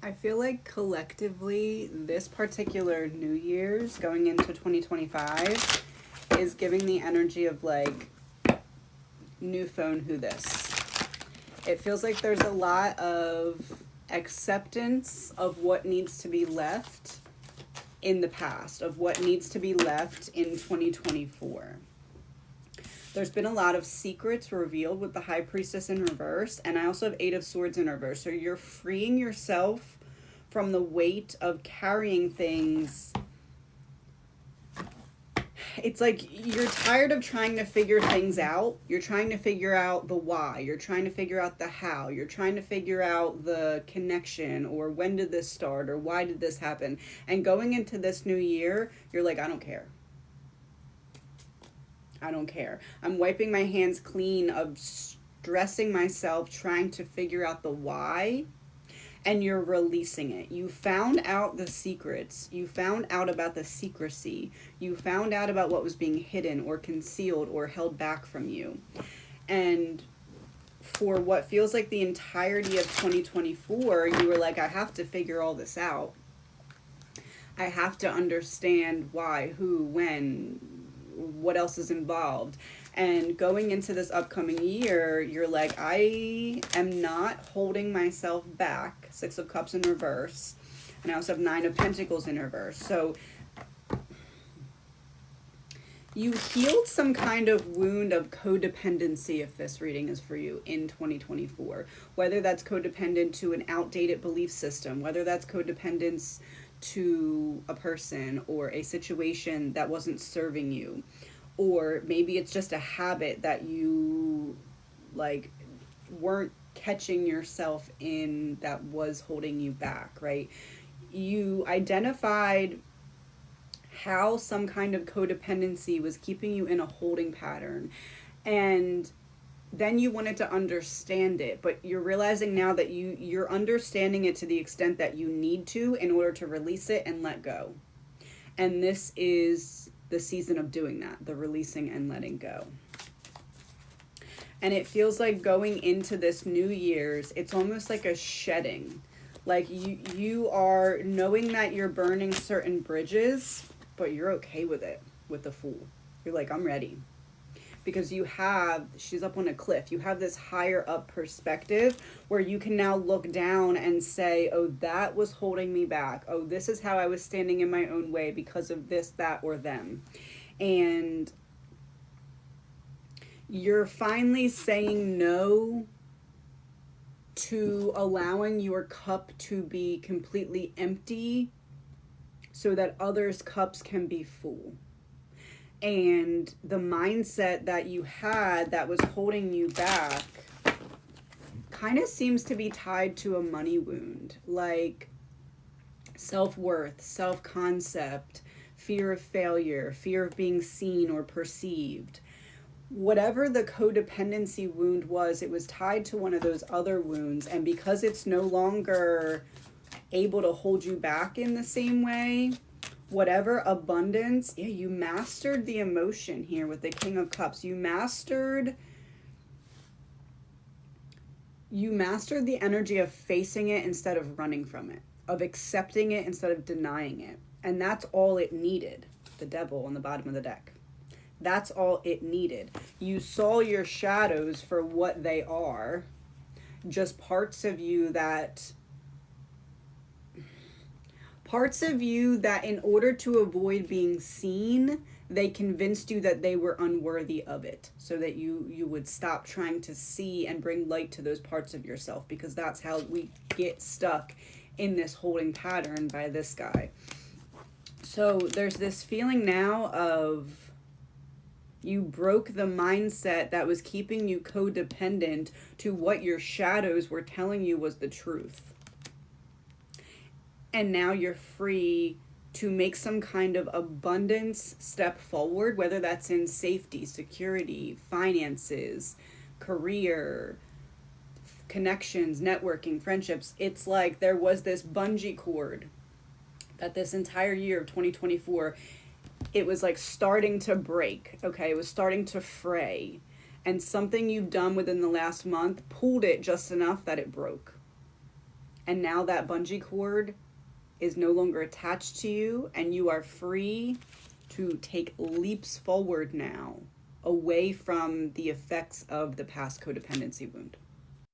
I feel like collectively, this particular New Year's going into 2025 is giving the energy of like new phone, who this. It feels like there's a lot of acceptance of what needs to be left in the past, of what needs to be left in 2024. There's been a lot of secrets revealed with the High Priestess in reverse, and I also have Eight of Swords in reverse. So you're freeing yourself from the weight of carrying things. It's like you're tired of trying to figure things out. You're trying to figure out the why. You're trying to figure out the how. You're trying to figure out the connection, or when did this start, or why did this happen. And going into this new year, you're like, I don't care. I don't care. I'm wiping my hands clean of stressing myself, trying to figure out the why, and you're releasing it. You found out the secrets. You found out about the secrecy. You found out about what was being hidden or concealed or held back from you. And for what feels like the entirety of 2024, you were like, I have to figure all this out. I have to understand why, who, when, what else is involved. And going into this upcoming year, you're like, I am not holding myself back. Six of Cups in reverse. And I also have Nine of Pentacles in reverse. So you healed some kind of wound of codependency, if this reading is for you, in 2024. Whether that's codependent to an outdated belief system, whether that's codependence to a person or a situation that wasn't serving you, or maybe it's just a habit that you like weren't catching yourself in that was holding you back, right? You identified how some kind of codependency was keeping you in a holding pattern, and then you wanted to understand it, but you're realizing now that you're understanding it to the extent that you need to in order to release it and let go. And this is the season of doing that, the releasing and letting go. And it feels like going into this New Year's, it's almost like a shedding. Like you are knowing that you're burning certain bridges, but you're okay with it, with the Fool. You're like, I'm ready. Because she's up on a cliff. You have this higher up perspective where you can now look down and say, oh, that was holding me back. Oh, this is how I was standing in my own way because of this, that, or them. And you're finally saying no to allowing your cup to be completely empty so that others' cups can be full. And the mindset that you had that was holding you back kind of seems to be tied to a money wound, like self-worth, self-concept, fear of failure, fear of being seen or perceived. Whatever the codependency wound was, it was tied to one of those other wounds. And because it's no longer able to hold you back in the same way, whatever abundance, you mastered the emotion here with the King of Cups. You mastered the energy of facing it instead of running from it, of accepting it instead of denying it. And that's all it needed. The Devil on the bottom of the deck. That's all it needed. You saw your shadows for what they are, just parts of you that in order to avoid being seen, they convinced you that they were unworthy of it, so that you would stop trying to see and bring light to those parts of yourself, because that's how we get stuck in this holding pattern by this guy. So there's this feeling now of you broke the mindset that was keeping you codependent to what your shadows were telling you was the truth. And now you're free to make some kind of abundance step forward, whether that's in safety, security, finances, career, connections, networking, friendships. It's like there was this bungee cord that this entire year of 2024, it was like starting to break, okay? It was starting to fray. And something you've done within the last month pulled it just enough that it broke. And now that bungee cord is no longer attached to you, and you are free to take leaps forward now, away from the effects of the past codependency wound.